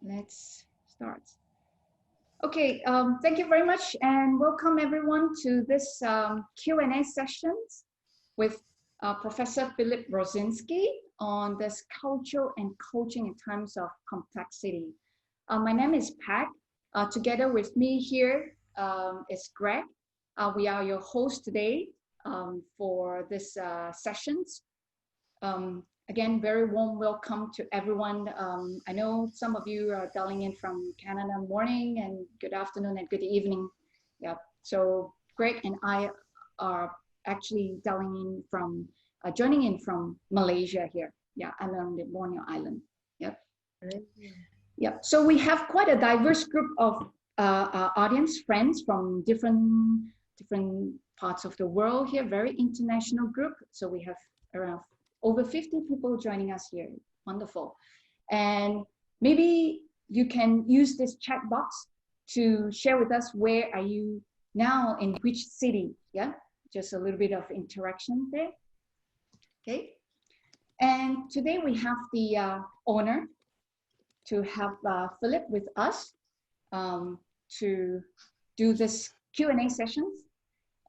Let's start. Okay, thank you very much and welcome everyone to this Q&A sessions with Professor Philippe Rosinski on this culture and coaching in times of complexity. My name is Pat. Together with me here is Greg. We are your host today for this sessions. Again, very warm welcome to everyone. I know some of you are dialing in from Canada morning and good afternoon and good evening. Yeah, so Greg and I are actually dialing in from, joining in from Malaysia here. Yeah, I'm on the Borneo Island. Yep. Yep. So we have quite a diverse group of audience friends from different parts of the world here, very international group. So we have around over 50 people joining us here. Wonderful. And maybe you can use this chat box to share with us where are you now, in which city. Yeah, just a little bit of interaction there. Okay. And today we have the honor to have Philippe with us to do this Q&A sessions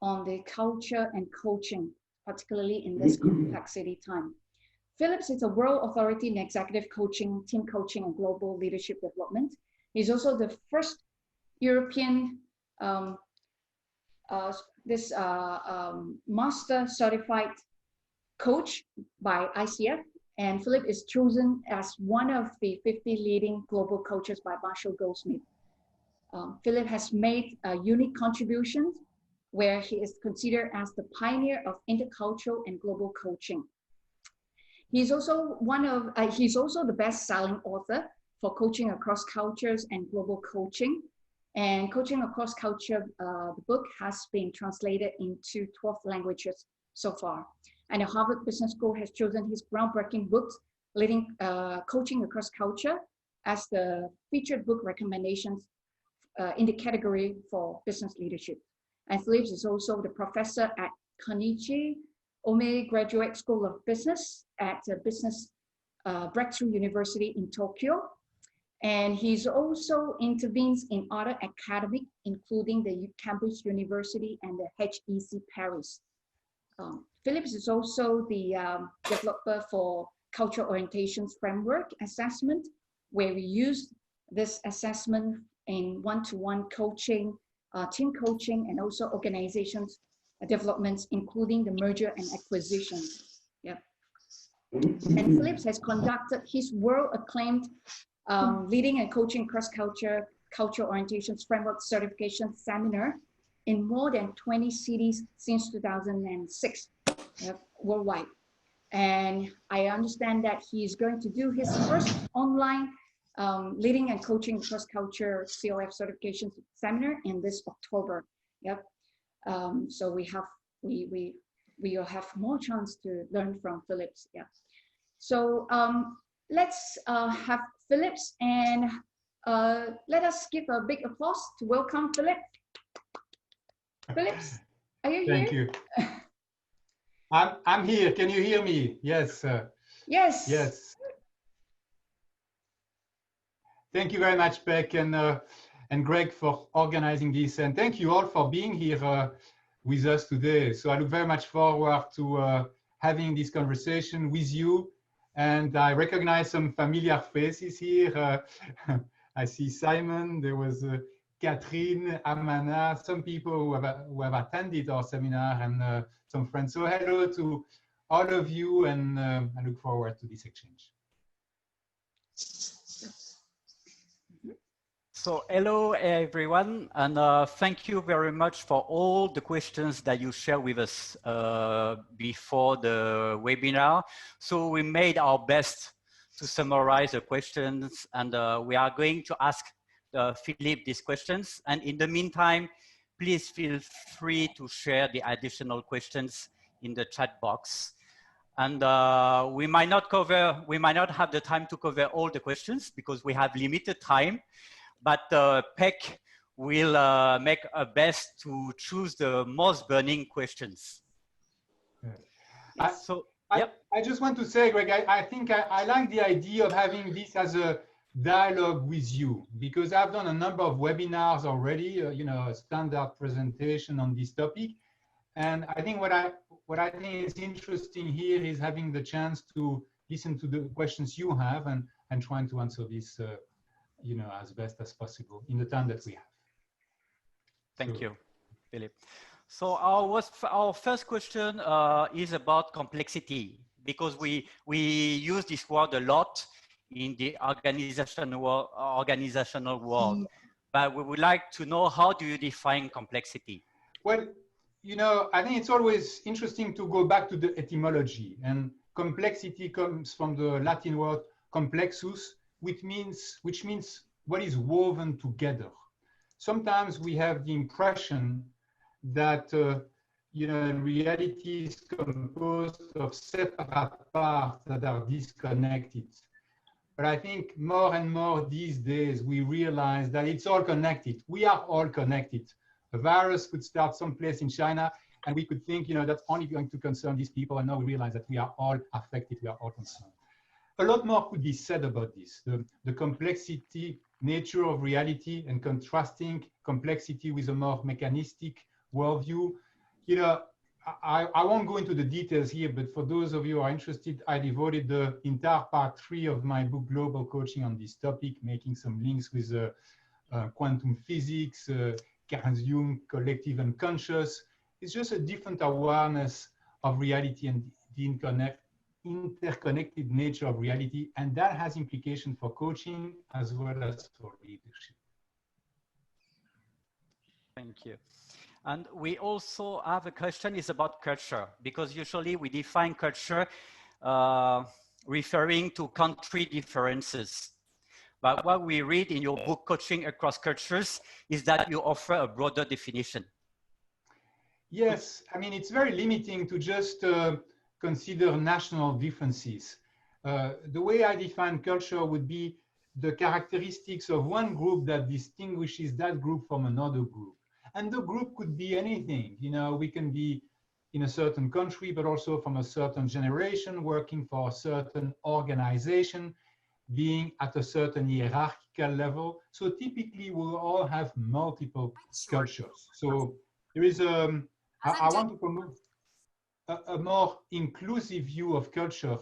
on the culture and coaching, particularly in this complexity time. Philippe is a world authority in executive coaching, team coaching, and global leadership development. He's also the first European master certified coach by ICF. And Philippe is chosen as one of the 50 leading global coaches by Marshall Goldsmith. Philippe has made unique contributions where he is considered as the pioneer of intercultural and global coaching. He's also he's also the best-selling author for Coaching Across Cultures and Global Coaching. And Coaching Across Culture, the book has been translated into 12 languages so far. And the Harvard Business School has chosen his groundbreaking book, Leading Coaching Across Culture, as the featured book recommendations in the category for business leadership. And Philippe is also the professor at Carnegie Ome Graduate School of Business at Business Breakthrough University in Tokyo. And he's also intervenes in other academic, including the Cambridge University and the HEC Paris. Philippe is also the developer for Cultural Orientations Framework Assessment, where we use this assessment in one-to-one coaching, team coaching, and also organizations developments, including the merger and acquisition. Yeah. And Philippe has conducted his world-acclaimed leading and coaching cross-culture, cultural orientations framework certification seminar in more than 20 cities since 2006 worldwide. And I understand that he's going to do his first online leading and coaching cross-culture COF certification seminar in this October. Yep. So we'll have more chance to learn from Philippe. Yeah. So let's have Philippe and let us give a big applause to welcome Philippe. Philippe, are you here? Thank you. I'm here. Can you hear me? Yes. Yes. Yes. Thank you very much, Beck and Greg, for organizing this, and thank you all for being here with us today. So I look very much forward to having this conversation with you, and I recognize some familiar faces here. I see Simon, there was Catherine, Amana, some people who have attended our seminar, and some friends. So hello to all of you, and I look forward to this exchange. So hello everyone, and thank you very much for all the questions that you shared with us before the webinar. So we made our best to summarize the questions, and we are going to ask Philippe these questions. And in the meantime, please feel free to share the additional questions in the chat box. And we might not have the time to cover all the questions because we have limited time. But Peck will make a best to choose the most burning questions. I just want to say, Greg, I think I like the idea of having this as a dialogue with you, because I've done a number of webinars already, you know, a standard presentation on this topic. And I think what I think is interesting here is having the chance to listen to the questions you have and trying to answer this, you know, as best as possible in the time that we have. Thank you, Philippe. So our first question is about complexity, because we use this word a lot in the organizational world. But we would like to know, how do you define complexity? Well, you know, I think it's always interesting to go back to the etymology. And complexity comes from the Latin word complexus, which means what is woven together. Sometimes we have the impression that you know, reality is composed of separate parts that are disconnected. But I think more and more these days we realize that it's all connected. We are all connected. A virus could start someplace in China, and we could think, you know, that's only going to concern these people. And now we realize that we are all affected. We are all concerned. A lot more could be said about this. The complexity nature of reality and contrasting complexity with a more mechanistic worldview. You know, I won't go into the details here, but for those of you who are interested, I devoted the entire part 3 of my book, Global Coaching, on this topic, making some links with quantum physics, Carl Jung, collective and conscious. It's just a different awareness of reality and the interconnected nature of reality, and that has implications for coaching as well as for leadership. Thank you. And we also have a question is about culture, because usually we define culture referring to country differences. But what we read in your book, Coaching Across Cultures, is that you offer a broader definition. Yes, I mean, it's very limiting to just consider national differences. The way I define culture would be the characteristics of one group that distinguishes that group from another group. And the group could be anything. You know, we can be in a certain country, but also from a certain generation, working for a certain organization, being at a certain hierarchical level. So typically we all have multiple cultures. So there is I want to promote a more inclusive view of culture.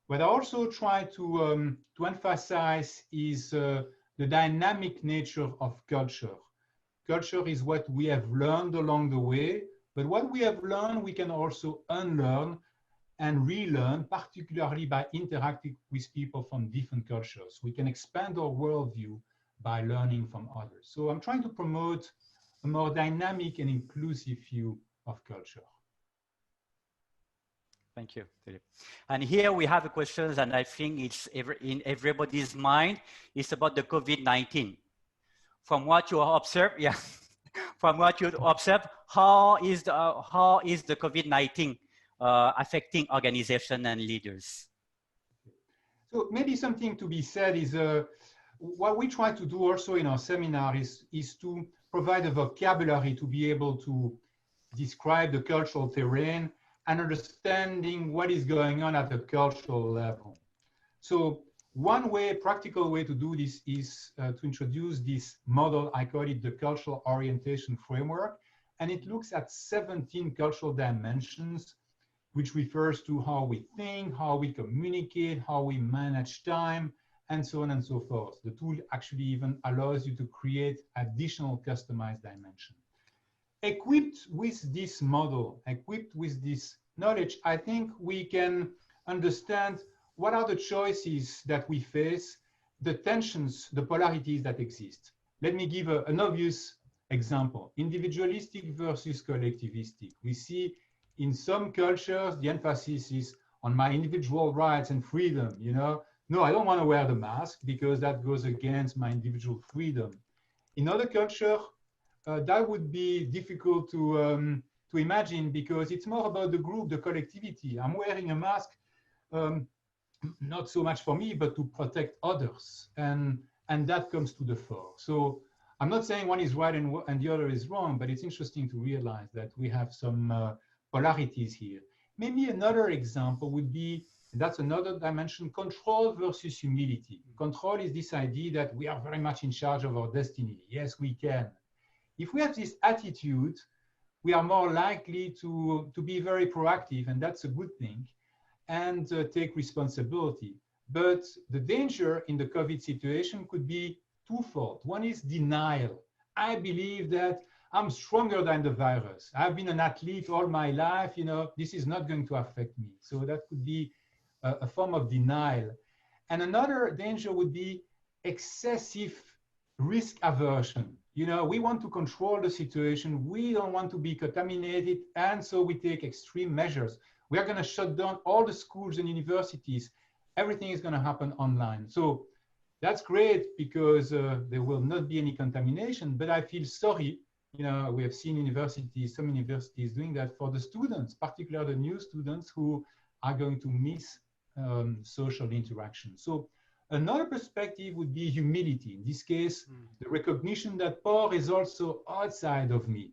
What I also try to emphasize is the dynamic nature of culture. Culture is what we have learned along the way, but what we have learned, we can also unlearn and relearn, particularly by interacting with people from different cultures. We can expand our worldview by learning from others. So I'm trying to promote a more dynamic and inclusive view of culture. Thank you, Philippe. And here we have a question, and I think it's in everybody's mind. It's about the COVID-19. From what you observe, yeah, from what you observe, how is the COVID-19 affecting organization and leaders? So maybe something to be said is what we try to do also in our seminar is to provide a vocabulary to be able to describe the cultural terrain and understanding what is going on at a cultural level. So one way, practical way to do this is to introduce this model. I call it the cultural orientation framework, and it looks at 17 cultural dimensions, which refers to how we think, how we communicate, how we manage time, and so on and so forth. The tool actually even allows you to create additional customized dimensions. Equipped with this model, equipped with this knowledge, I think we can understand what are the choices that we face, the tensions, the polarities that exist. Let me give an obvious example. Individualistic versus collectivistic. We see in some cultures, the emphasis is on my individual rights and freedom. You know, no, I don't want to wear the mask because that goes against my individual freedom. In other cultures, that would be difficult to imagine because it's more about the group, the collectivity. I'm wearing a mask, not so much for me, but to protect others. And that comes to the fore. So I'm not saying one is right and the other is wrong, but it's interesting to realize that we have some polarities here. Maybe another example would be That's another dimension, control versus humility. Control is this idea that we are very much in charge of our destiny. Yes, we can. If we have this attitude, we are more likely to be very proactive, and that's a good thing, and take responsibility. But the danger in the COVID situation could be twofold. One is denial. I believe that I'm stronger than the virus. I've been an athlete all my life, you know, this is not going to affect me. So that could be a form of denial. And another danger would be excessive risk aversion. You know, we want to control the situation. We don't want to be contaminated. And so we take extreme measures. We are going to shut down all the schools and universities. Everything is going to happen online. So that's great because there will not be any contamination, but I feel sorry. You know, we have seen universities, some universities doing that for the students, particularly the new students who are going to miss social interaction. So another perspective would be humility. In this case, the recognition that power is also outside of me.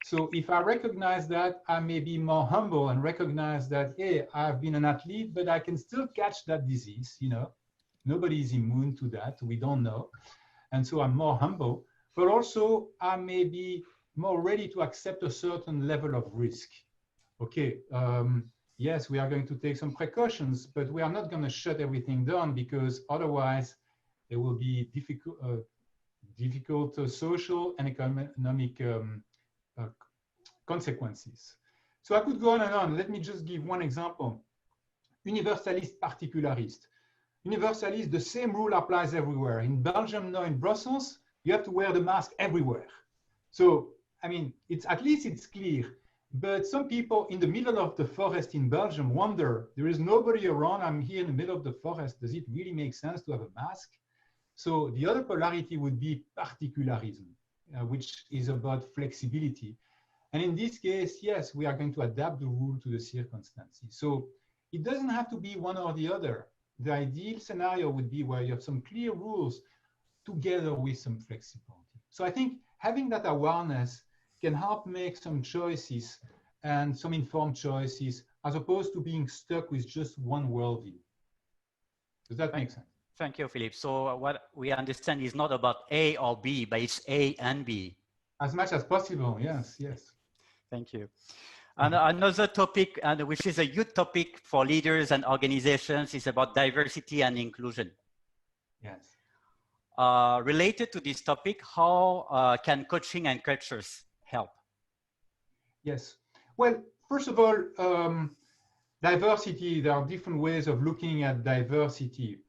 So if I recognize that, I may be more humble and recognize that, hey, I've been an athlete, but I can still catch that disease, you know. Nobody is immune to that, we don't know. And so I'm more humble, but also I may be more ready to accept a certain level of risk. Okay, yes, we are going to take some precautions, but we are not going to shut everything down because otherwise there will be difficult social and economic consequences. So I could go on and on. Let me just give one example. Universalist, particularist. Universalist, the same rule applies everywhere. In Belgium, now in Brussels, you have to wear the mask everywhere. So, I mean, at least it's clear. But some people in the middle of the forest in Belgium wonder, there is nobody around, I'm here in the middle of the forest, does it really make sense to have a mask? So the other polarity would be particularism, which is about flexibility. And in this case, yes, we are going to adapt the rule to the circumstances. So it doesn't have to be one or the other. The ideal scenario would be where you have some clear rules together with some flexibility. So I think having that awareness can help make some choices and some informed choices as opposed to being stuck with just one worldview. Does that make sense? Thank you, Philippe. So what we understand is not about A or B, but it's A and B. As much as possible, yes, yes. Thank you. And another topic, which is a huge topic for leaders and organizations, is about diversity and inclusion. Yes. Related to this topic, how can coaching and cultures help? Yes. Well, first of all, diversity, there are different ways of looking at diversity.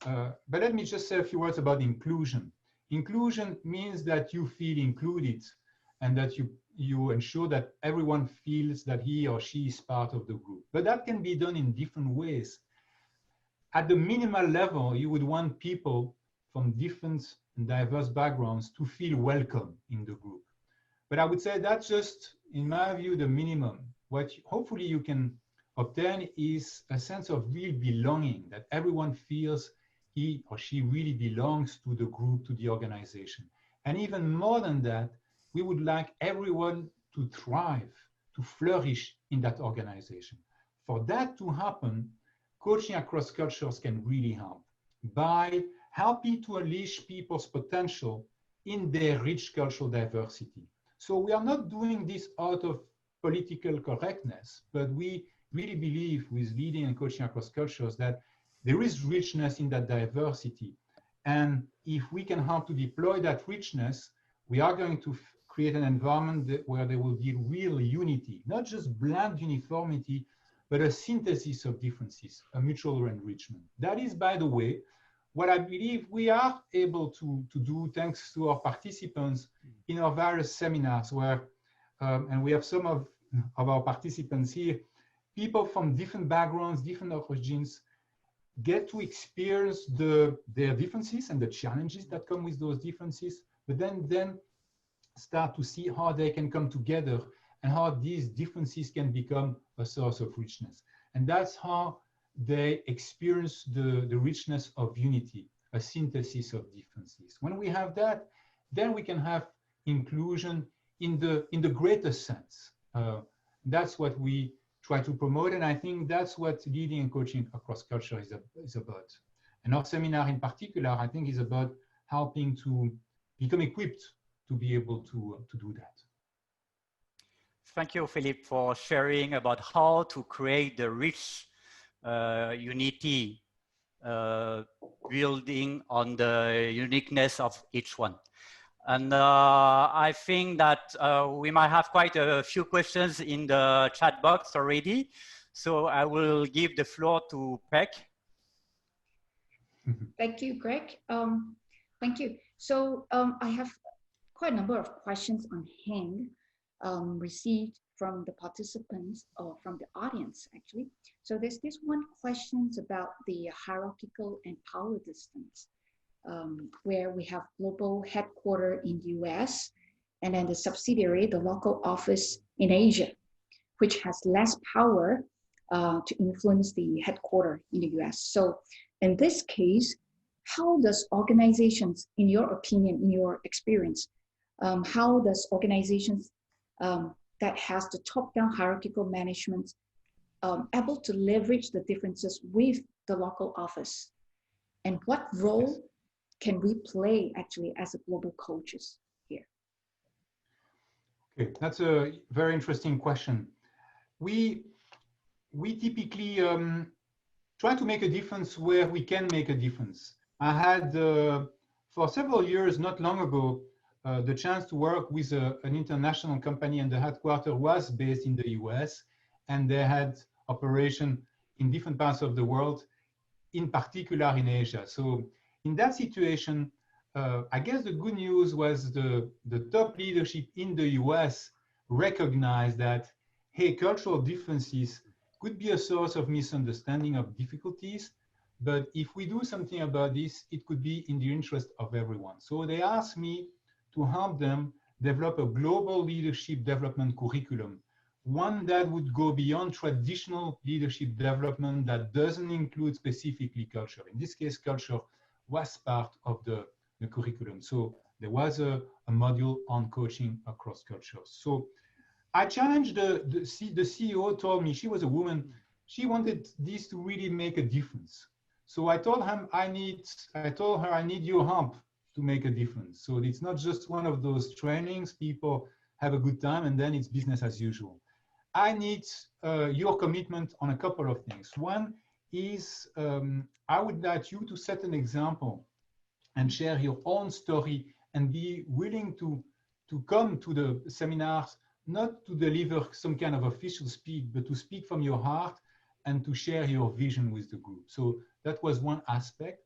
But let me just say a few words about inclusion. Inclusion means that you feel included and that you ensure that everyone feels that he or she is part of the group. But that can be done in different ways. At the minimal level, you would want people from different and diverse backgrounds to feel welcome in the group. But I would say that's just, in my view, the minimum. What hopefully you can obtain is a sense of real belonging, that everyone feels he or she really belongs to the group, to the organization. And even more than that, we would like everyone to thrive, to flourish in that organization. For that to happen, coaching across cultures can really help by helping to unleash people's potential in their rich cultural diversity. So we are not doing this out of political correctness, but we really believe with leading and coaching across cultures that there is richness in that diversity. And if we can help to deploy that richness, we are going to create an environment where there will be real unity, not just bland uniformity, but a synthesis of differences, a mutual enrichment. That is, by the way, what I believe we are able to do thanks to our participants in our various seminars where, and we have some of our participants here, people from different backgrounds, different origins, get to experience their differences and the challenges that come with those differences, but then start to see how they can come together and how these differences can become a source of richness. And that's how they experience the richness of unity, a synthesis of differences. When we have that, then we can have inclusion in the greatest sense. That's what we try to promote. And I think that's what leading and coaching across culture is about. And our seminar in particular, I think, is about helping to become equipped to be able to do that. Thank you, Philippe, for sharing about how to create the rich unity, building on the uniqueness of each one. And I think that we might have quite a few questions in the chat box already. So I will give the floor to Peck. Thank you, Greg. Thank you. So I have quite a number of questions on hand received from the participants or from the audience, actually. So there's this one question about the hierarchical and power distance, where we have global headquarters in the US and then the subsidiary, the local office in Asia, which has less power to influence the headquarters in the US. So in this case, how does organizations, in your opinion, in your experience, how does organizations that has the top-down hierarchical management able to leverage the differences with the local office? And what role can we play actually as a global coaches here? Okay, that's a very interesting question. We typically try to make a difference where we can make a difference. I had, for several years, not long ago, the chance to work with an international company, and the headquarters was based in the US, and they had operation in different parts of the world, in particular in Asia. So in that situation, I guess the good news was the top leadership in the US recognized that, hey, cultural differences could be a source of misunderstanding, of difficulties, but if we do something about this, it could be in the interest of everyone. So they asked me to help them develop a global leadership development curriculum, one that would go beyond traditional leadership development that doesn't include specifically culture. In this case, culture was part of the curriculum. So there was a module on coaching across cultures. So I challenged the CEO, told me, she was a woman, she wanted this to really make a difference. So I told her, I need your help to make a difference. So it's not just one of those trainings, people have a good time and then it's business as usual. I need your commitment on a couple of things. One is I would like you to set an example and share your own story and be willing to come to the seminars, not to deliver some kind of official speech, but to speak from your heart and to share your vision with the group. So that was one aspect.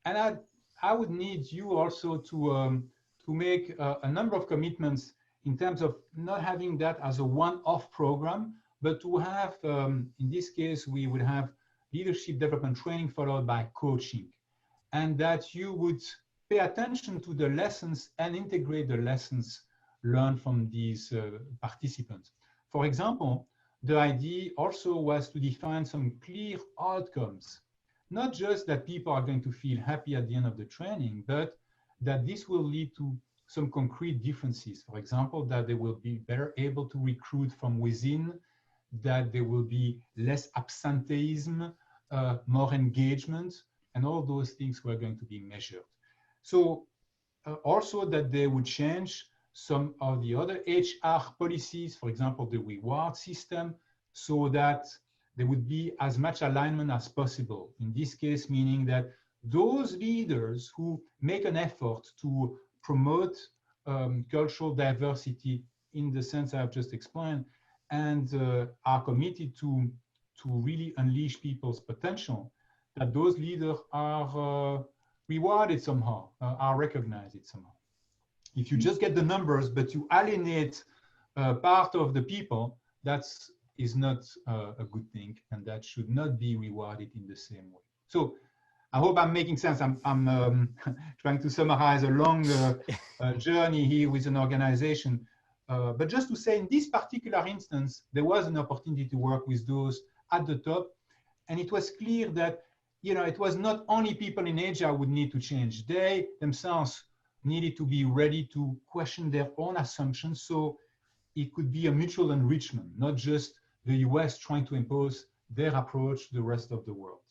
And I would need you also to make a number of commitments in terms of not having that as a one-off program, but to have, in this case, we would have leadership development training followed by coaching, and that you would pay attention to the lessons and integrate the lessons learned from these participants. For example, the idea also was to define some clear outcomes, not just that people are going to feel happy at the end of the training, but that this will lead to some concrete differences. For example, that they will be better able to recruit from within, that there will be less absenteeism, more engagement, and all those things were going to be measured. So also that they would change some of the other HR policies, for example, the reward system, so that there would be as much alignment as possible. In this case, meaning that those leaders who make an effort to promote cultural diversity in the sense I've just explained, and are committed to really unleash people's potential, that those leaders are rewarded somehow, are recognized somehow. If you just get the numbers, but you alienate part of the people, that is not a good thing, and that should not be rewarded in the same way. So I hope I'm making sense. I'm trying to summarize a long journey here with an organization. But just to say, in this particular instance, there was an opportunity to work with those at the top. And it was clear that, you know, it was not only people in Asia would need to change. They themselves needed to be ready to question their own assumptions. So it could be a mutual enrichment, not just the US trying to impose their approach to the rest of the world.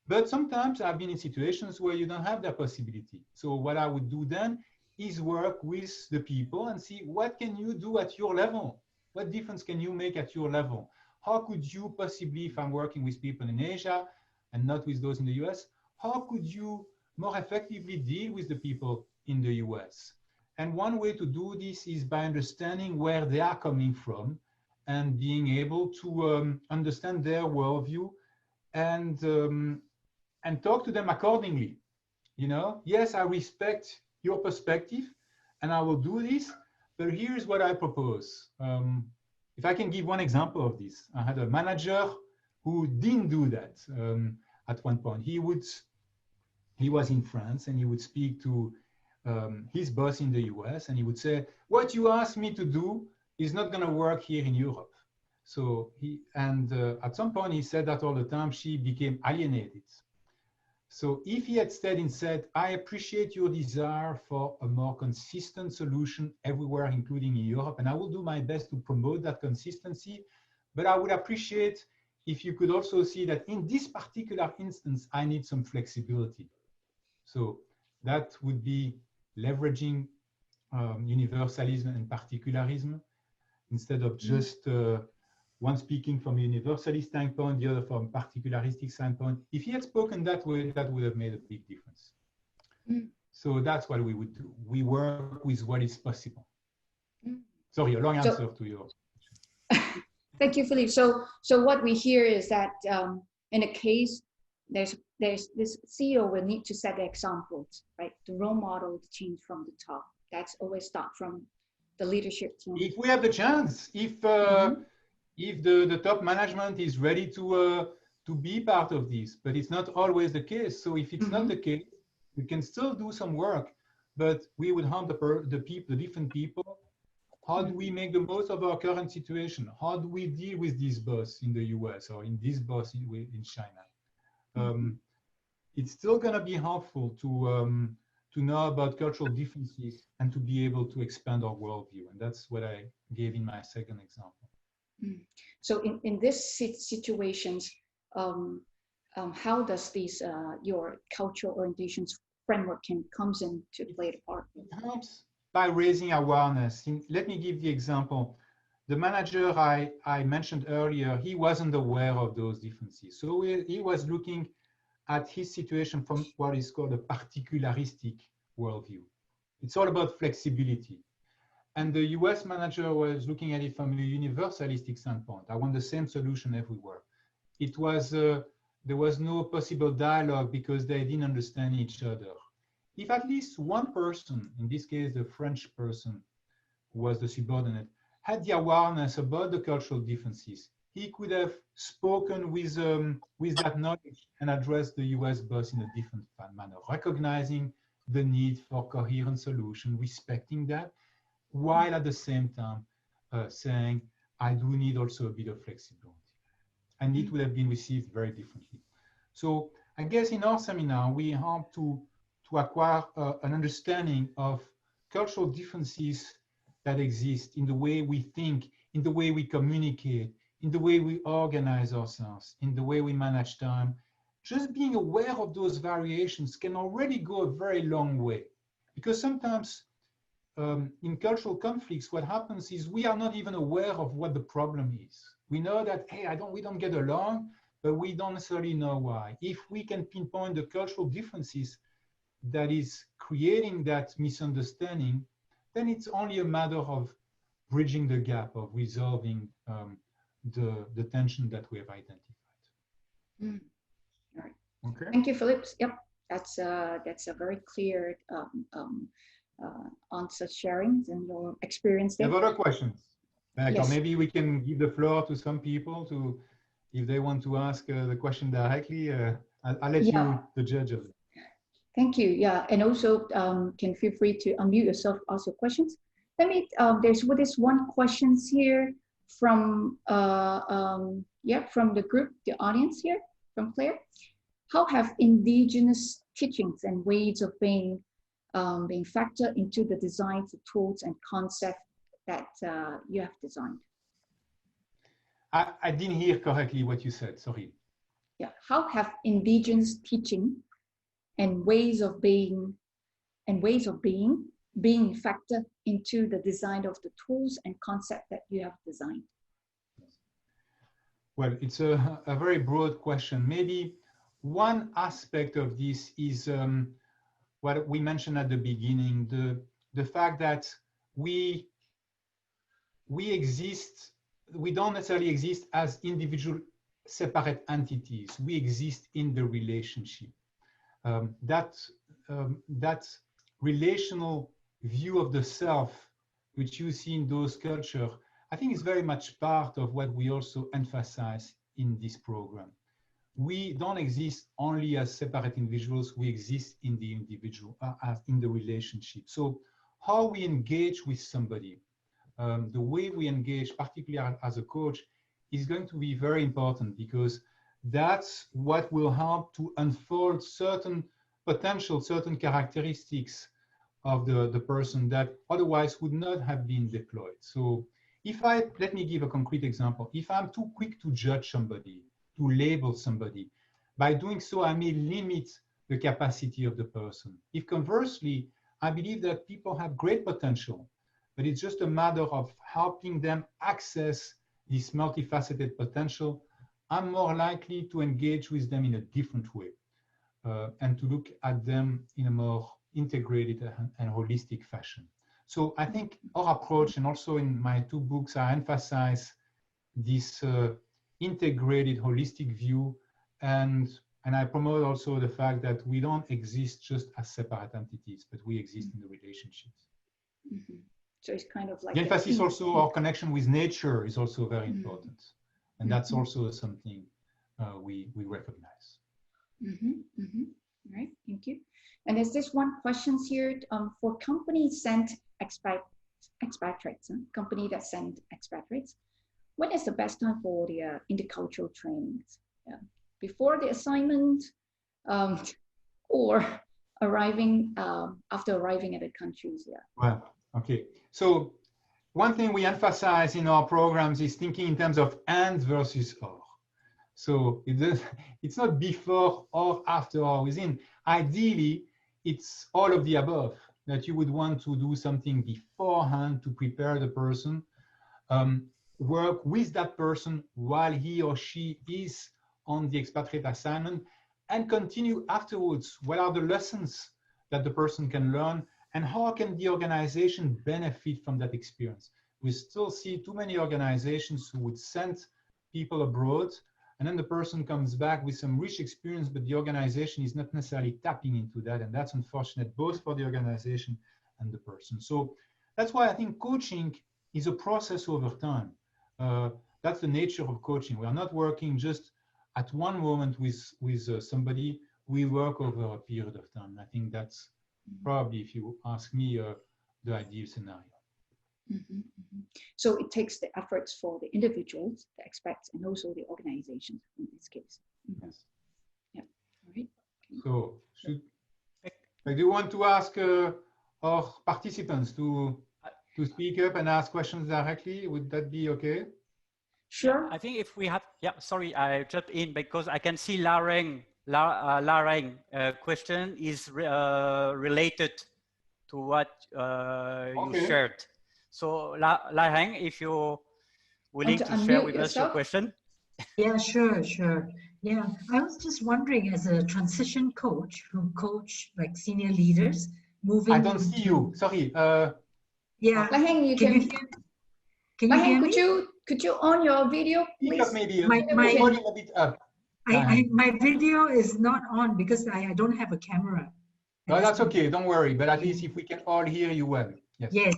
But sometimes I've been in situations where you don't have that possibility. So what I would do then is work with the people and see what can you do at your level? What difference can you make at your level? How could you possibly, if I'm working with people in Asia and not with those in the US, how could you more effectively deal with the people in the US? And one way to do this is by understanding where they are coming from and being able to understand their worldview and talk to them accordingly. You know, yes, I respect your perspective and I will do this, but here's what I propose. If I can give one example of this, I had a manager who didn't do that at one point. He was in France and he would speak to his boss in the US and he would say, what you asked me to do is not going to work here in Europe. So at some point he said that all the time, she became alienated. So if he had said, I appreciate your desire for a more consistent solution everywhere, including in Europe, and I will do my best to promote that consistency, but I would appreciate if you could also see that in this particular instance, I need some flexibility. So that would be leveraging universalism and particularism instead of just one speaking from a universalist standpoint, the other from a particularistic standpoint. If he had spoken that way, that would have made a big difference. So that's what we would do. We work with what is possible. Sorry, a long answer to your question. Thank you, Philippe. So what we hear is that in a case, there's this CEO will need to set the examples, right? The role model to change from the top. That's always start from the leadership team. If we have the chance, if the top management is ready to be part of this, but it's not always the case. So if it's not the case, we can still do some work, but we would harm the different people. How do we make the most of our current situation? How do we deal with this boss in the US or in this boss in China? It's still going to be helpful to know about cultural differences and to be able to expand our worldview. And that's what I gave in my second example. So in this situations, how does this your cultural orientations framework comes in to play the part? It helps by raising awareness. Let me give the example. The manager I mentioned earlier, he wasn't aware of those differences. So he was looking at his situation from what is called a particularistic worldview. It's all about flexibility. And the US manager was looking at it from a universalistic standpoint. I want the same solution everywhere. It was, there was no possible dialogue because they didn't understand each other. If at least one person, in this case, the French person who was the subordinate, had the awareness about the cultural differences, he could have spoken with that knowledge and addressed the US boss in a different manner, recognizing the need for coherent solution, respecting that, while at the same time saying, I do need also a bit of flexibility. And it would have been received very differently. So I guess in our seminar, we hope to acquire an understanding of cultural differences that exist in the way we think, in the way we communicate, in the way we organize ourselves, in the way we manage time. Just being aware of those variations can already go a very long way. Because sometimes in cultural conflicts, what happens is we are not even aware of what the problem is. We know that, hey, we don't get along, but we don't necessarily know why. If we can pinpoint the cultural differences that is creating that misunderstanding, then it's only a matter of bridging the gap, of resolving the tension that we have identified. All right. Okay. Thank you, Philippe. Yep, that's a very clear answer sharing and your experience there. Have other questions? Yes. Or maybe we can give the floor to some people if they want to ask the question directly. I'll let you, the judge of it. Thank you. Yeah, and also can feel free to unmute yourself, ask your questions. Let me. There's one question here from from the group, the audience here from Claire. How have indigenous teachings and ways of being factored into the design for tools and concepts that you have designed? I didn't hear correctly what you said. Sorry. Yeah. How have indigenous teaching and ways of being being factored into the design of the tools and concept that you have designed? Well, it's a very broad question. Maybe one aspect of this is what we mentioned at the beginning, the fact that we exist, we don't necessarily exist as individual separate entities. We exist in the relationship. That relational view of the self, which you see in those cultures, I think is very much part of what we also emphasize in this program. We don't exist only as separate individuals, we exist in the individual, in the relationship. So how we engage with somebody, the way we engage, particularly as a coach, is going to be very important, because that's what will help to unfold certain potential, certain characteristics of the person that otherwise would not have been deployed. So let me give a concrete example. If I'm too quick to judge somebody, to label somebody, by doing so, I may limit the capacity of the person. If conversely, I believe that people have great potential, but it's just a matter of helping them access this multifaceted potential, I'm more likely to engage with them in a different way and to look at them in a more integrated and holistic fashion. So I think our approach, and also in my two books, I emphasize this integrated holistic view, and I promote also the fact that we don't exist just as separate entities, but we exist in the relationships. Mm-hmm. So it's kind of like the emphasis also, our connection with nature is also very important. And that's also something we recognize. Right, thank you. And there's this one question here for companies sent expatriates, company that send expatriates. When is the best time for the intercultural trainings? Before the assignment, or arriving after arriving at the countries? Yeah. Well, okay. So one thing we emphasize in our programs is thinking in terms of and versus or. So it's not before or after or within. Ideally, it's all of the above, that you would want to do something beforehand to prepare the person, work with that person while he or she is on the expatriate assignment, and continue afterwards. What are the lessons that the person can learn, and how can the organization benefit from that experience? We still see too many organizations who would send people abroad, and then the person comes back with some rich experience, but the organization is not necessarily tapping into that, and that's unfortunate both for the organization and the person. So that's why I think coaching is a process over time. That's the nature of coaching. We are not working just at one moment with somebody. We work over a period of time. I think that's probably, if you ask me, the ideal scenario. So it takes the efforts for the individuals, the expats, and also the organizations in this case. Yes. Yeah. All right. So do you want to ask our participants to speak up and ask questions directly? Would that be okay? Sure. I think if we have, sorry, I jumped in because I can see Lareng question is related to what you shared. So Lareng, if you're willing to share with us your question. Yeah, sure. Yeah, I was just wondering, as a transition coach who coach like senior leaders moving. I don't see you. Sorry. Yeah. Lareng, you can you hear me? Could you on your video, please? Maybe my volume a bit up. My video is not on because I don't have a camera. No, that's okay. Don't worry. But at least if we can all hear you well. Yes.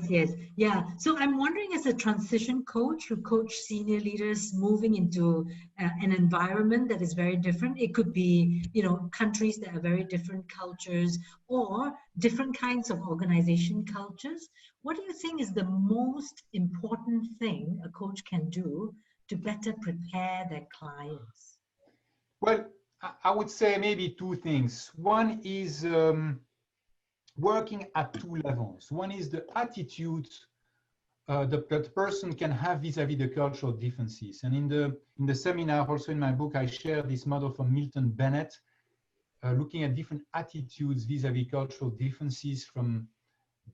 Yeah. So I'm wondering, as a transition coach who coach senior leaders moving into an environment that is very different. It could be, countries that are very different cultures or different kinds of organization cultures. What do you think is the most important thing a coach can do to better prepare their clients? Well, I would say maybe two things. One is working at two levels. One is the attitude the person can have vis-a-vis the cultural differences. And in the seminar, also in my book, I share this model from Milton Bennett, looking at different attitudes vis-a-vis cultural differences, from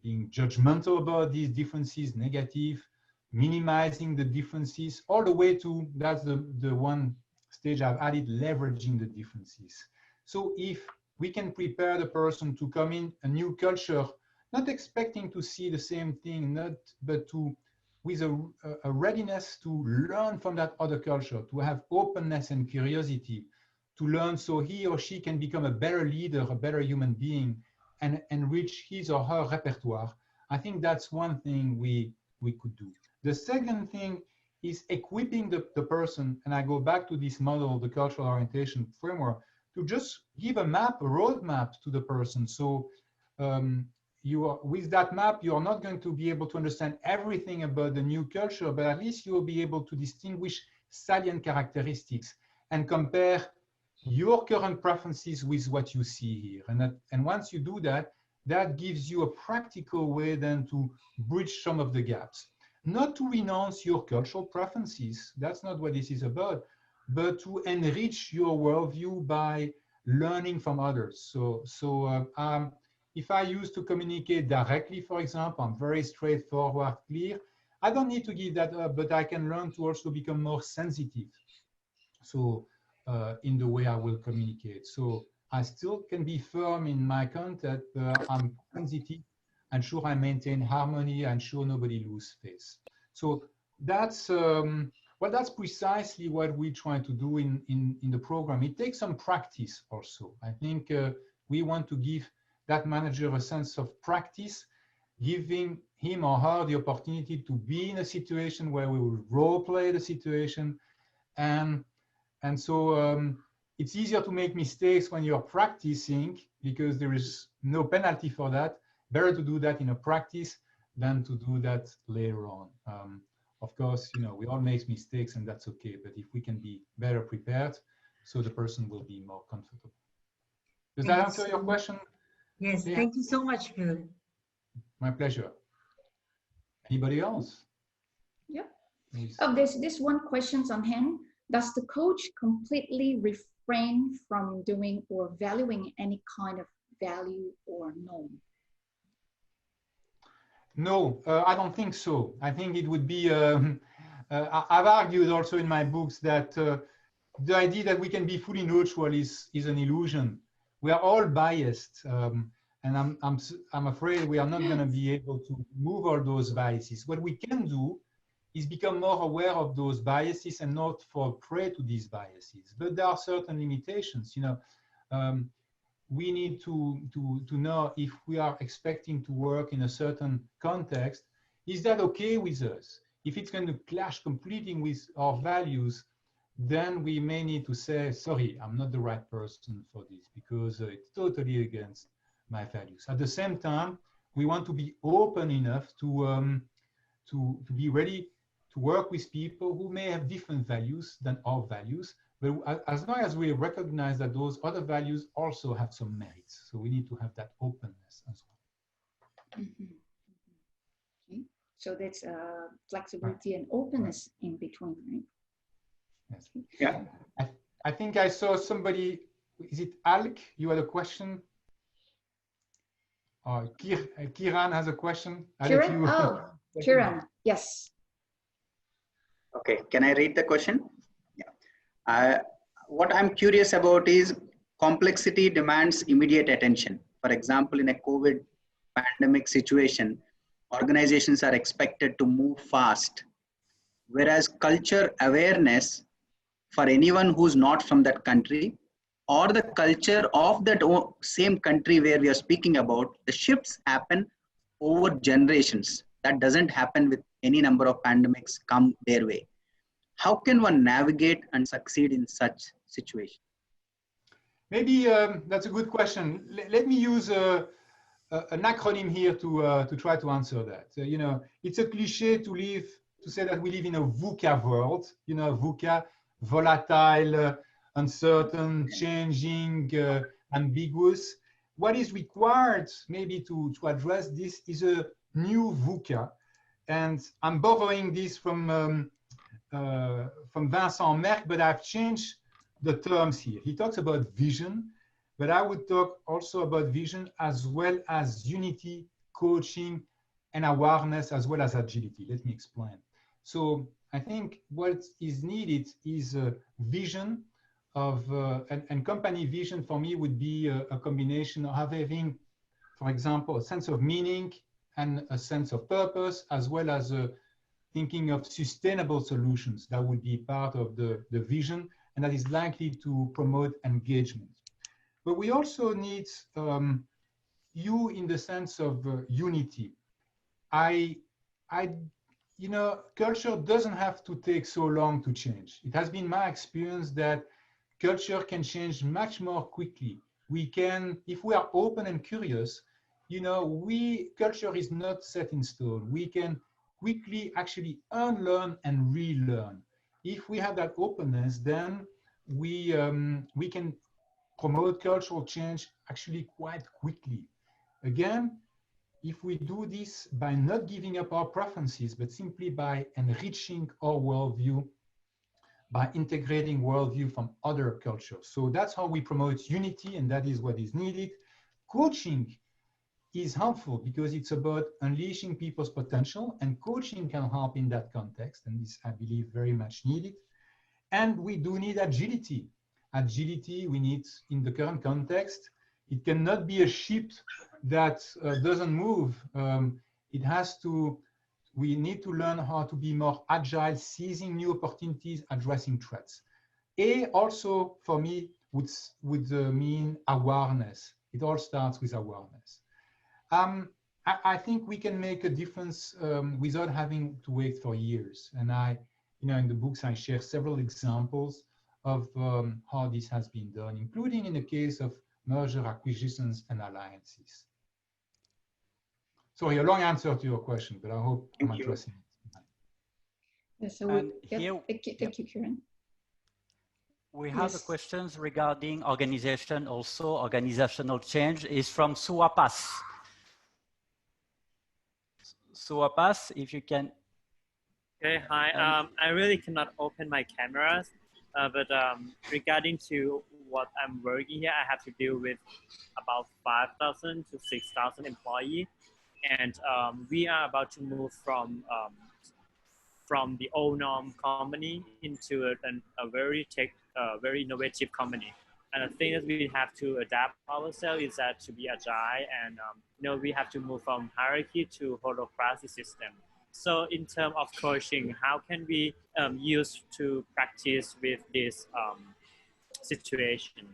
being judgmental about these differences, negative, minimizing the differences, all the way to, that's the one stage I've added, leveraging the differences. So if we can prepare the person to come in a new culture, not expecting to see the same thing, but with a readiness to learn from that other culture, to have openness and curiosity, to learn so he or she can become a better leader, a better human being, and enrich his or her repertoire. I think that's one thing we could do. The second thing is equipping the person, and I go back to this model, the cultural orientation framework, to just give a map, a roadmap to the person. So with that map, you are not going to be able to understand everything about the new culture, but at least you will be able to distinguish salient characteristics and compare your current preferences with what you see here. And once you do that, that gives you a practical way then to bridge some of the gaps. Not to renounce your cultural preferences, that's not what this is about, but to enrich your worldview by learning from others. So if I used to communicate directly, for example, I'm very straightforward, clear. I don't need to give that up, but I can learn to also become more sensitive. So in the way I will communicate. So I still can be firm in my content, but I'm sensitive and sure I maintain harmony and sure nobody lose face. So that's well, that's precisely what we try to do in the program. It takes some practice also. I think we want to give that manager a sense of practice, giving him or her the opportunity to be in a situation where we will role play the situation. And so it's easier to make mistakes when you're practicing because there is no penalty for that. Better to do that in a practice than to do that later on. Of course, you know, we all make mistakes and that's okay. But if we can be better prepared, so the person will be more comfortable. Does that answer your question? Yes, Yeah. thank you so much, Phil. My pleasure. Anybody else? Yeah. Please. Oh, there's this one question on hand. Does the coach completely refrain from doing or valuing any kind of value or norm? No, I don't think so. I think it would be, I've argued also in my books that the idea that we can be fully neutral is an illusion. We are all biased. And I'm afraid we are not going to be able to move all those biases. What we can do is become more aware of those biases and not fall prey to these biases. But there are certain limitations. You know, we need to know if we are expecting to work in a certain context, is that okay with us? If it's going to clash completely with our values, then we may need to say, sorry, I'm not the right person for this because it's totally against my values. At the same time, we want to be open enough to be ready to work with people who may have different values than our values, but as long as we recognize that those other values also have some merits. So we need to have that openness as well. Mm-hmm. Okay. So that's flexibility and openness in between, right? Yes. Yeah. I think I saw somebody, is it Alk? You had a question? Kiran has a question. Kiran? Oh, Kiran, yes. Okay, can I read the question? Yeah. What I'm curious about is complexity demands immediate attention. For example, in a COVID pandemic situation, organizations are expected to move fast, whereas culture awareness for anyone who's not from that country or the culture of that same country where we are speaking about, the shifts happen over generations. That doesn't happen with any number of pandemics come their way. How can one navigate and succeed in such situation? Maybe that's a good question. Let me use an acronym here to try to answer that. You know, it's a cliche to say that we live in a VUCA world. You know, VUCA, volatile, uncertain, changing, ambiguous. What is required maybe to address this is a new VUCA And I'm borrowing this from Vincent Merck, but I've changed the terms here. He talks about vision, but I would talk also about vision as well as unity, coaching, and awareness, as well as agility. Let me explain. So I think what is needed is a vision of, and company vision for me would be a combination of having, for example, a sense of meaning and a sense of purpose, as well as thinking of sustainable solutions. That would be part of the vision, and that is likely to promote engagement. But we also need you in the sense of unity. You know, culture doesn't have to take so long to change. It has been my experience that culture can change much more quickly. We can, if we are open and curious, you know, culture is not set in stone. We can quickly actually unlearn and relearn. If we have that openness, then we can promote cultural change actually quite quickly. Again, if we do this by not giving up our preferences, but simply by enriching our worldview, by integrating worldview from other cultures. So that's how we promote unity, and that is what is needed. Coaching is helpful because it's about unleashing people's potential, and coaching can help in that context, and is, I believe, very much needed. And we do need agility. Agility we need in the current context. It cannot be a ship that doesn't move. We need to learn how to be more agile, seizing new opportunities, addressing threats. Also, for me, would mean awareness. It all starts with awareness. I think we can make a difference without having to wait for years. And you know, in the books, I share several examples of how this has been done, including in the case of merger, acquisitions, and alliances. Sorry, a long answer to your question, but I hope I'm addressing it. Yeah, so thank you, Kieran. We have a questions regarding organization also. Organizational change is from Suapas. Suapas, if you can. Okay, hi. I really cannot open my cameras, but regarding to what I'm working here, I have to deal with about 5,000 to 6,000 employees, and we are about to move from the old norm company into a very very innovative company. And the thing that we have to adapt ourselves is that to be agile, and you know, we have to move from hierarchy to holocracy system. So in terms of coaching, how can we use to practice with this situation?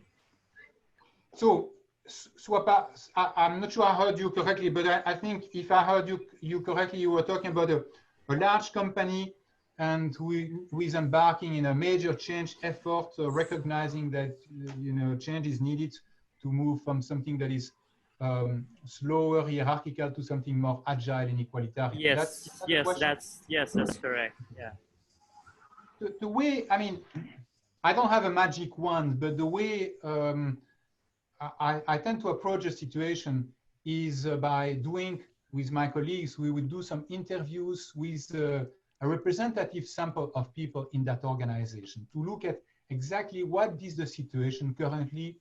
So, Swapa, I'm not sure I heard you correctly, but I think if I heard you correctly, you were talking about a large company and who is embarking in a major change effort, recognizing that you know, change is needed to move from something that is slower, hierarchical, to something more agile and equalitarian. Yes, that's correct. Yeah. The way, I mean, I don't have a magic wand, but the way I tend to approach a situation is by doing with my colleagues, we would do some interviews with a representative sample of people in that organization to look at exactly what is the situation currently,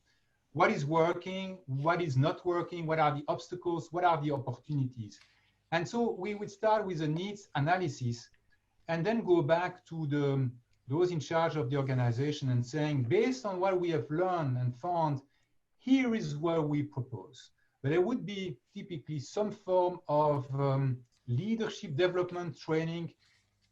what is working, what is not working, what are the obstacles, what are the opportunities. And so we would start with a needs analysis and then go back to those in charge of the organization and saying, based on what we have learned and found, here is what we propose. But there would be typically some form of leadership development training,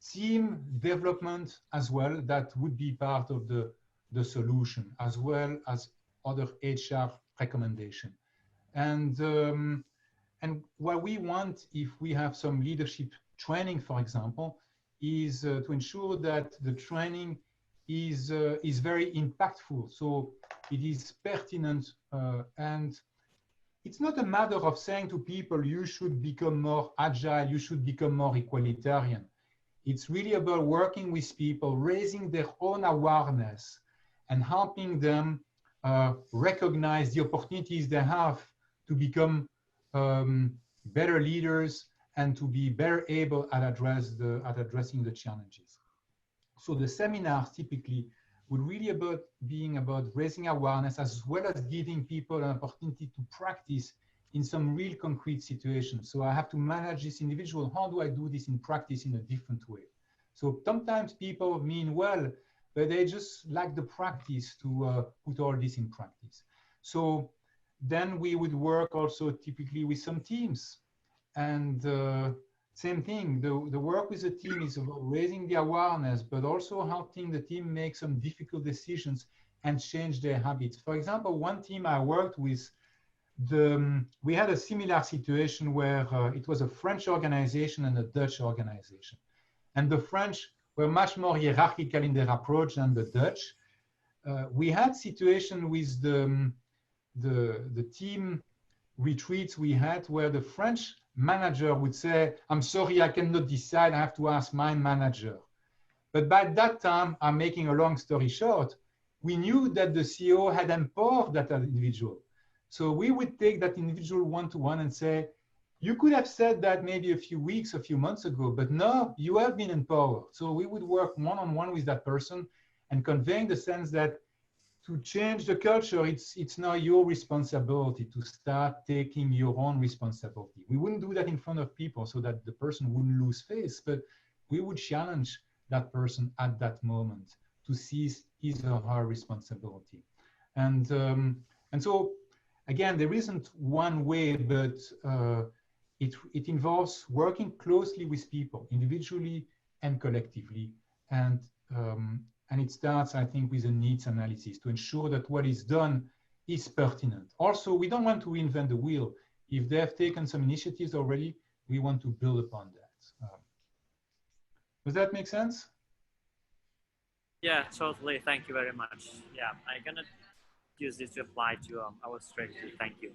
team development as well, that would be part of the solution, as well as other HR recommendation. And what we want, if we have some leadership training, for example, is to ensure that the training is very impactful. So it is pertinent, and it's not a matter of saying to people, you should become more agile, you should become more equalitarian. It's really about working with people, raising their own awareness and helping them recognize the opportunities they have to become better leaders and to be better able at addressing the challenges. So the seminars typically would really being about raising awareness as well as giving people an opportunity to practice in some real concrete situations. So I have to manage this individual. How do I do this in practice in a different way? So sometimes people mean well, but they just lack the practice to put all this in practice. So then we would work also typically with some teams. And same thing, the work with the team is about raising the awareness, but also helping the team make some difficult decisions and change their habits. For example, one team I worked with, we had a similar situation where it was a French organization and a Dutch organization. And the French were much more hierarchical in their approach than the Dutch. We had situation with the team retreats we had where the French manager would say, I'm sorry, I cannot decide, I have to ask my manager. But by that time, I'm making a long story short, we knew that the CEO had empowered that individual. So we would take that individual one-to-one and say, you could have said that maybe a few weeks, a few months ago, but no, you have been empowered. So we would work one-on-one with that person and conveying the sense that to change the culture, it's now your responsibility to start taking your own responsibility. We wouldn't do that in front of people so that the person wouldn't lose face, but we would challenge that person at that moment to seize his or her responsibility. And so, again, there isn't one way, but it involves working closely with people, individually and collectively. And it starts, I think, with a needs analysis to ensure that what is done is pertinent. Also, we don't want to reinvent the wheel. If they have taken some initiatives already, we want to build upon that. Does that make sense? Yeah, totally. Thank you very much. Yeah, I'm gonna use this to apply to our strategy. Thank you.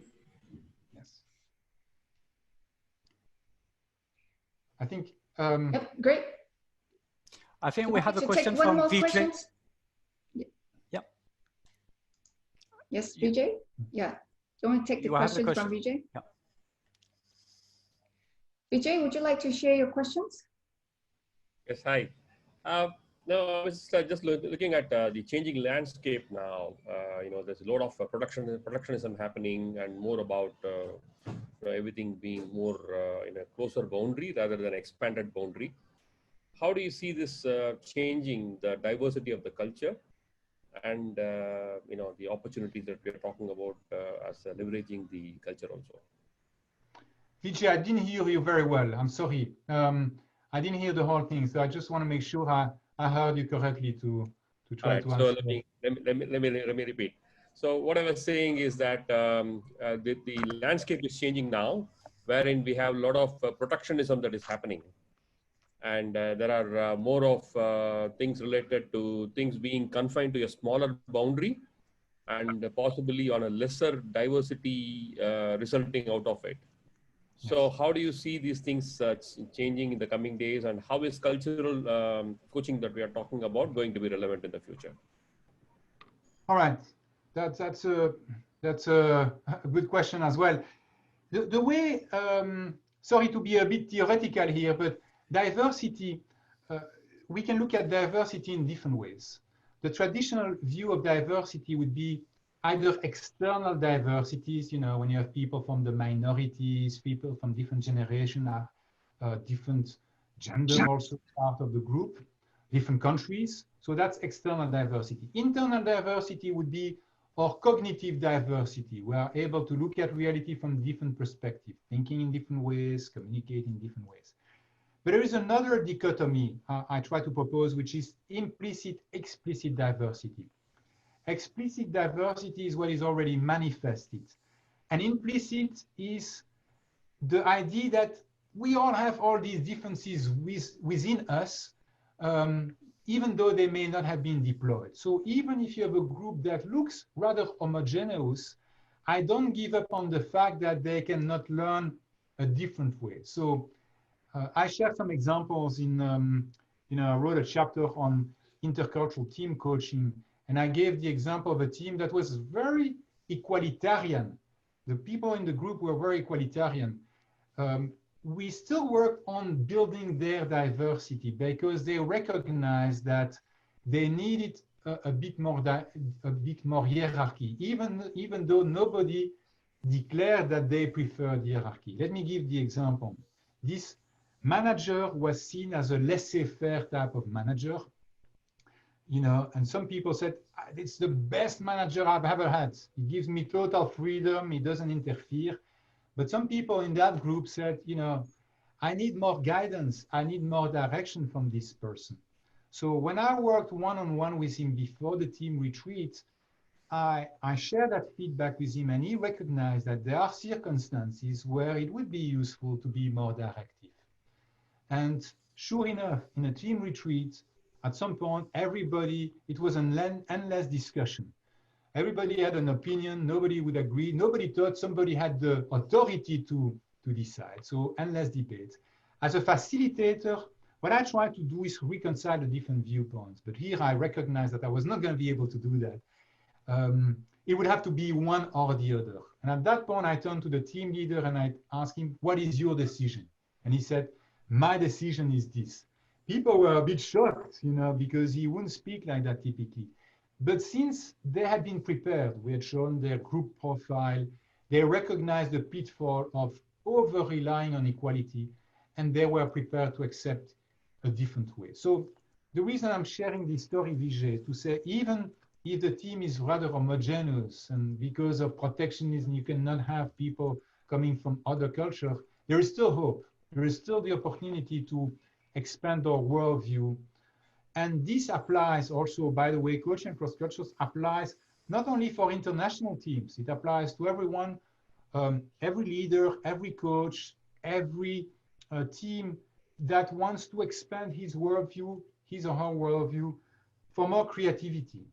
Yes. I think. Yep, great. I think we have a question from Vijay. Yeah. Yes, Vijay? Yeah. Do you want to take the question from Vijay? Yeah. Vijay, would you like to share your questions? Yes, hi. No, I was just looking at the changing landscape now. There's a lot of protectionism happening and more about everything being more in a closer boundary rather than expanded boundary. How do you see this changing the diversity of the culture and the opportunities that we are talking about as leveraging the culture also? Vijay, I didn't hear you very well. I'm sorry. I didn't hear the whole thing, so I just want to make sure I heard you correctly to try to answer. So let me repeat. So what I was saying is that the landscape is changing now, wherein we have a lot of protectionism that is happening. And there are more of things related to things being confined to a smaller boundary and possibly on a lesser diversity resulting out of it. So how do you see these things changing in the coming days, and how is cultural coaching that we are talking about going to be relevant in the future? All right, that's a good question as well. The way, sorry to be a bit theoretical here, but diversity, we can look at diversity in different ways. The traditional view of diversity would be either external diversities, when you have people from the minorities, people from different generations, different gender also part of the group, different countries. So that's external diversity. Internal diversity would be our cognitive diversity. We are able to look at reality from different perspectives, thinking in different ways, communicating in different ways. But there is another dichotomy I try to propose, which is implicit, explicit diversity. Explicit diversity is what is already manifested. And implicit is the idea that we all have all these differences within us, even though they may not have been deployed. So even if you have a group that looks rather homogeneous, I don't give up on the fact that they cannot learn a different way. So I shared some examples I wrote a chapter on intercultural team coaching, and I gave the example of a team that was very equalitarian. The people in the group were very equalitarian. we still work on building their diversity because they recognize that they needed a bit more hierarchy, even though nobody declared that they preferred hierarchy. Let me give the example. This manager was seen as a laissez-faire type of manager, you know, and some people said, it's the best manager I've ever had. He gives me total freedom, he doesn't interfere. But some people in that group said, you know, I need more guidance, I need more direction from this person. So when I worked one-on-one with him before the team retreat, I shared that feedback with him, and he recognized that there are circumstances where it would be useful to be more directive. And sure enough, in a team retreat, at some point, everybody, it was an endless discussion. Everybody had an opinion, nobody would agree, nobody thought somebody had the authority to decide. So endless debate. As a facilitator, what I try to do is reconcile the different viewpoints. But here I recognize that I was not going to be able to do that. It would have to be one or the other. And at that point, I turned to the team leader and I asked him, what is your decision? And he said, my decision is this. People were a bit shocked, you know, because he wouldn't speak like that typically. But since they had been prepared, we had shown their group profile, they recognized the pitfall of over-relying on equality, and they were prepared to accept a different way. So the reason I'm sharing this story, Vijay, is to say, even if the team is rather homogeneous, and because of protectionism, you cannot have people coming from other cultures, there is still hope. There is still the opportunity to expand our worldview. And this applies also, by the way, coaching across cultures applies not only for international teams, it applies to everyone, every leader, every coach, every team that wants to expand his worldview, his or her worldview, for more creativity,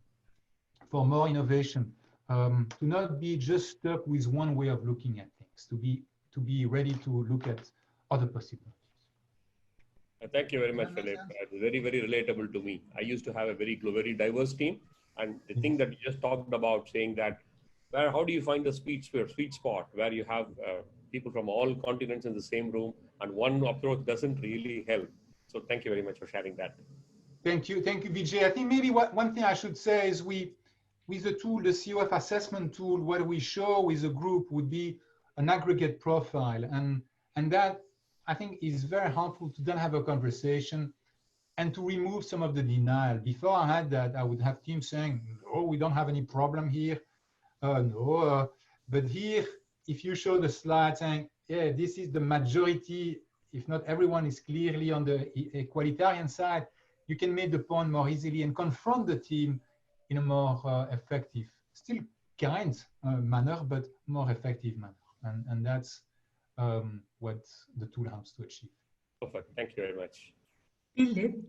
for more innovation, to not be just stuck with one way of looking at things, to be ready to look at other possibilities. Thank you very much, Philippe. It's very, very relatable to me. I used to have a very diverse team. And the thing that you just talked about, saying that, how do you find the sweet spot where you have people from all continents in the same room, and one approach doesn't really help. So thank you very much for sharing that. Thank you, Vijay. I think maybe one thing I should say is with the tool, the COF assessment tool, what we show with a group would be an aggregate profile. And that, I think, is very helpful to then have a conversation and to remove some of the denial. Before I had that, I would have teams saying, oh, we don't have any problem here. But here, if you show the slide saying, yeah, this is the majority, if not everyone is clearly on the equalitarian side, you can make the point more easily and confront the team in a more effective, still kind manner, but more effective manner. And that's what the tool helps to achieve. Perfect. Thank you very much. Philippe,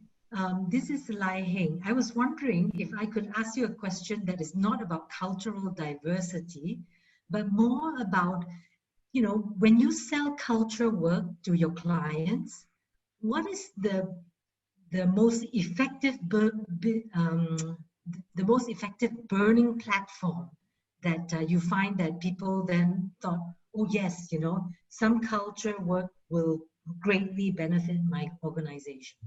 this is Lai Heng. I was wondering if I could ask you a question that is not about cultural diversity, but more about, you know, when you sell culture work to your clients, what is the most effective burning platform that you find that people then thought, oh yes, you know, some culture work will greatly benefit my organization?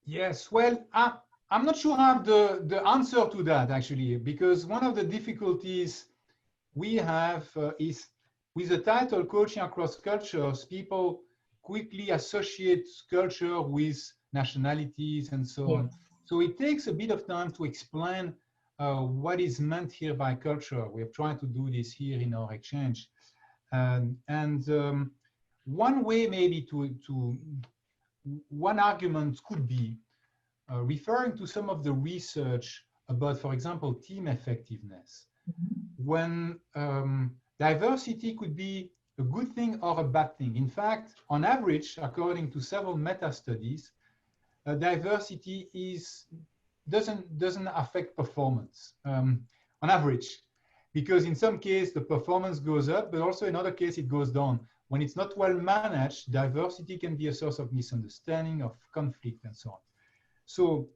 Yes, well, I'm not sure I have the answer to that, actually, because one of the difficulties we have is with the title Coaching Across Cultures, people quickly associate culture with nationalities and so on. So it takes a bit of time to explain what is meant here by culture. We have tried to do this here in our exchange. One way maybe one argument could be referring to some of the research about, for example, team effectiveness. When diversity could be a good thing or a bad thing. In fact, on average, according to several meta-studies, diversity doesn't affect performance on average, because in some cases the performance goes up, but also in other cases it goes down. When it's not well managed, diversity can be a source of misunderstanding, of conflict, and so on. So,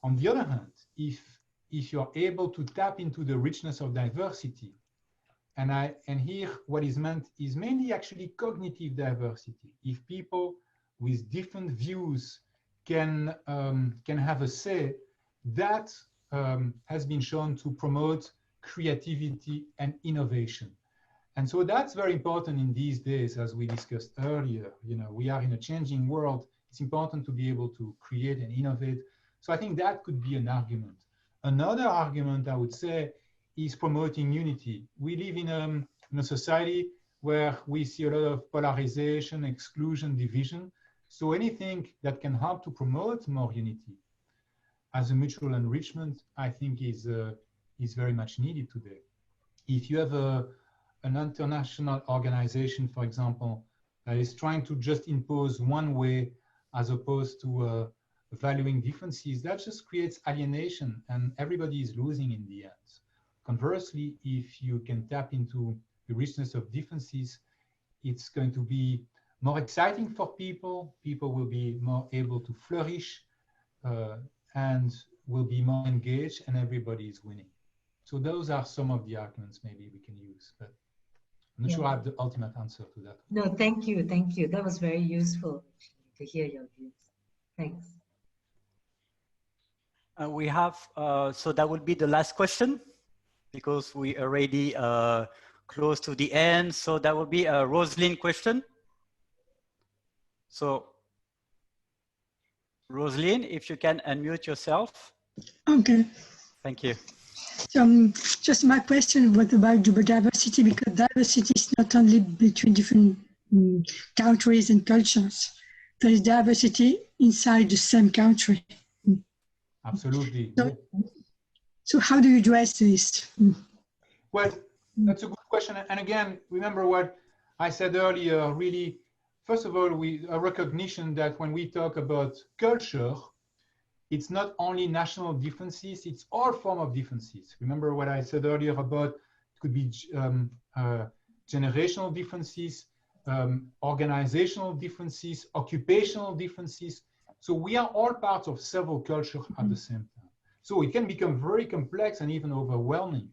on the other hand, if you're able to tap into the richness of diversity, And here what is meant is mainly actually cognitive diversity. If people with different views can have a say, that has been shown to promote creativity and innovation. And so that's very important in these days, as we discussed earlier. You know, we are in a changing world. It's important to be able to create and innovate. So I think that could be an argument. Another argument, I would say, is promoting unity. We live in a society where we see a lot of polarization, exclusion, division. So anything that can help to promote more unity as a mutual enrichment, I think is very much needed today. If you have an international organization, for example, that is trying to just impose one way as opposed to valuing differences, that just creates alienation and everybody is losing in the end. Conversely, if you can tap into the richness of differences, it's going to be more exciting for people. People will be more able to flourish and will be more engaged, and everybody is winning. So those are some of the arguments maybe we can use, but I'm not sure I have the ultimate answer to that. No, thank you. Thank you. That was very useful to hear your views. Thanks. We have, so that will be the last question because we already close to the end. So that will be a Rosalind question. So Rosalind, if you can unmute yourself. Okay. Thank you. Just my question was about diversity, because diversity is not only between different countries and cultures. There is diversity inside the same country. Absolutely. So how do you address this? Well, that's a good question. And again, remember what I said earlier, really, first of all, a recognition that when we talk about culture, it's not only national differences, it's all form of differences. Remember what I said earlier about it could be generational differences, organizational differences, occupational differences. So we are all parts of several cultures at the same time. So it can become very complex and even overwhelming.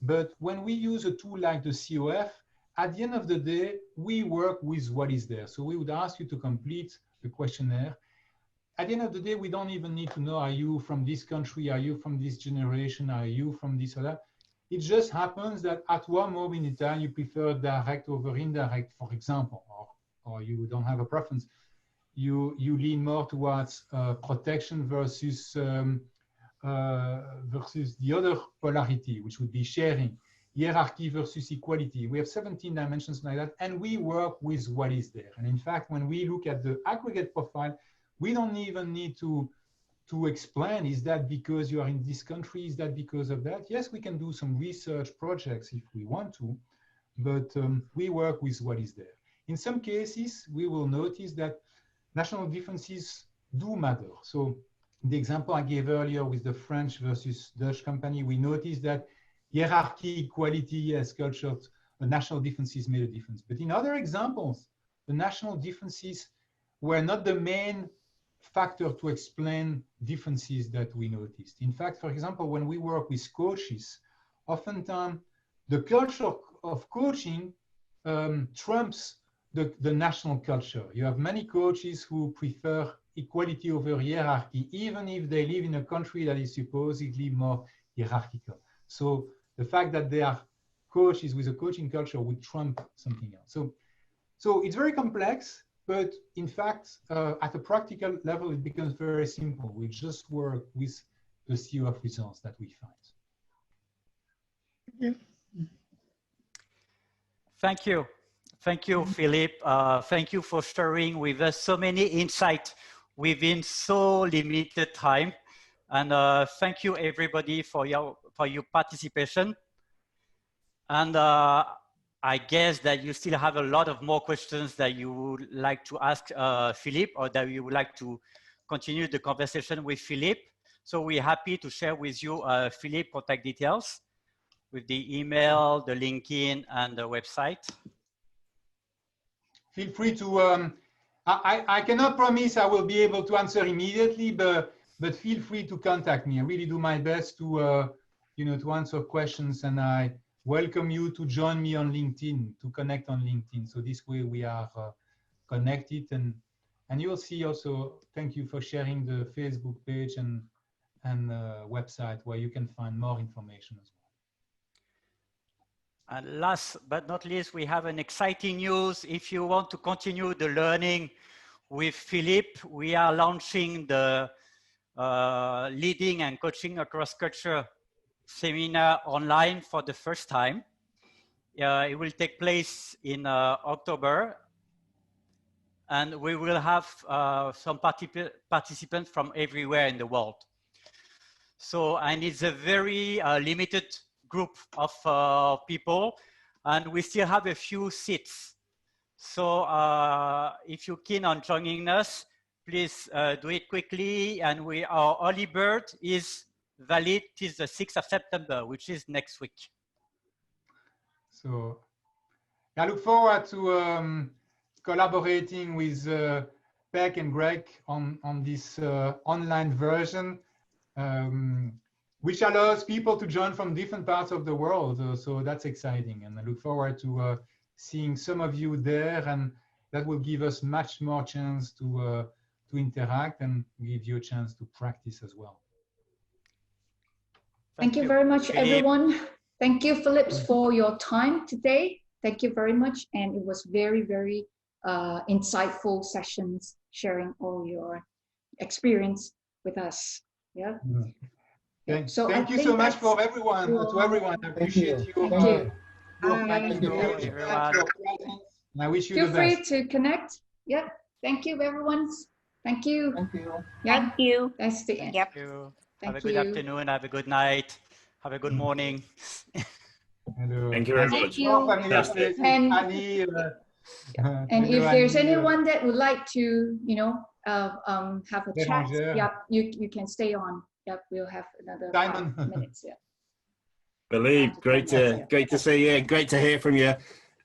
But when we use a tool like the COF, at the end of the day, we work with what is there. So we would ask you to complete the questionnaire. At the end of the day, we don't even need to know, are you from this country? Are you from this generation? Are you from this or that? It just happens that at one moment in time, you prefer direct over indirect, for example, or you don't have a preference. You lean more towards protection versus the other polarity, which would be sharing, hierarchy versus equality. We have 17 dimensions like that, and we work with what is there. And in fact, when we look at the aggregate profile, we don't even need to explain, is that because you are in this country? Is that because of that? Yes, we can do some research projects if we want to, but we work with what is there. In some cases, we will notice that national differences do matter. So the example I gave earlier with the French versus Dutch company, we noticed that hierarchy, equality, yes, culture, the national differences made a difference. But in other examples, the national differences were not the main factor to explain differences that we noticed. In fact, for example, when we work with coaches, oftentimes the culture of coaching trumps the national culture. You have many coaches who prefer equality over hierarchy, even if they live in a country that is supposedly more hierarchical. So the fact that they are coaches with a coaching culture would trump something else. So it's very complex. But in fact, at a practical level, it becomes very simple. We just work with the COF results that we find. Yeah. Thank you. Thank you, Philippe. Thank you for sharing with us so many insights within so limited time. And thank you, everybody, for your participation. And I guess that you still have a lot of more questions that you would like to ask Philippe, or that you would like to continue the conversation with Philippe. So we're happy to share with you Philippe contact details with the email, the LinkedIn, and the website. Feel free to, I cannot promise I will be able to answer immediately, but feel free to contact me. I really do my best to, to answer questions, and I welcome you to join me on LinkedIn, to connect on LinkedIn. So this way we are connected, and you'll see also, thank you for sharing the Facebook page and website where you can find more information as well. And last but not least, we have an exciting news. If you want to continue the learning with Philippe, we are launching the Leading and Coaching Across Culture seminar online for the first time. It will take place in October, and we will have some participants from everywhere in the world. So, and it's a very limited group of people, and we still have a few seats. So if you're keen on joining us, please do it quickly. And our early bird is valid till the 6th of September, which is next week. So I look forward to collaborating with Beck and Greg on this online version, which allows people to join from different parts of the world. So that's exciting. And I look forward to seeing some of you there, and that will give us much more chance to interact and give you a chance to practice as well. Thank you very much, everyone. Thank you, Philippe, for your time today. Thank you very much. And it was very, very insightful sessions, sharing all your experience with us. Yeah. Thank you so much for everyone. To everyone, I appreciate you. Thank you. Thank you, everyone. And I wish you Feel the best. free to connect. Yeah. Thank you, everyone. Thank you. Thank you. Yeah. Thank you. That's the end. Yep. Have a good afternoon. Have a good night. Have a good morning. Hello. Thank you very much. Thank you. And if there's anyone that would like to, you know, have a chat, yeah, you can stay on. Yep, we'll have another 5 minutes. Yeah. Philippe, great to see you. Great to hear from you.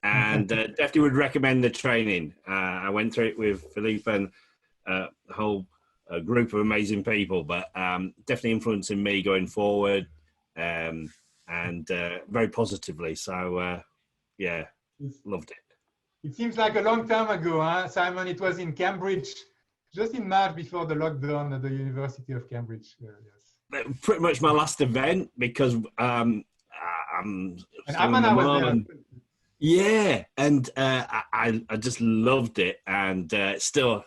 And definitely would recommend the training. I went through it with Philippe and the whole group of amazing people, but definitely influencing me going forward, and very positively. So yeah, loved it. It seems like a long time ago, huh, Simon? It was in Cambridge, just in March before the lockdown at the University of Cambridge. Yes. Pretty much my last event, because I'm yeah, and I just loved it, and still,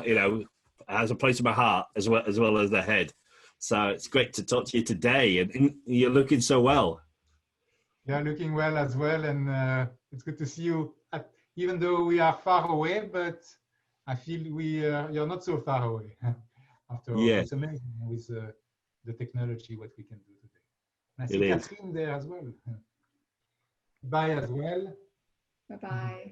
you know, has a place in my heart as well as the head. So it's great to talk to you today, and you're looking so well. Yeah, looking well as well, and it's good to see you. Even though we are far away, but I feel you're not so far away. After all, it's amazing with the technology what we can do today. And I see Catherine there as well. Bye as well. Bye-bye.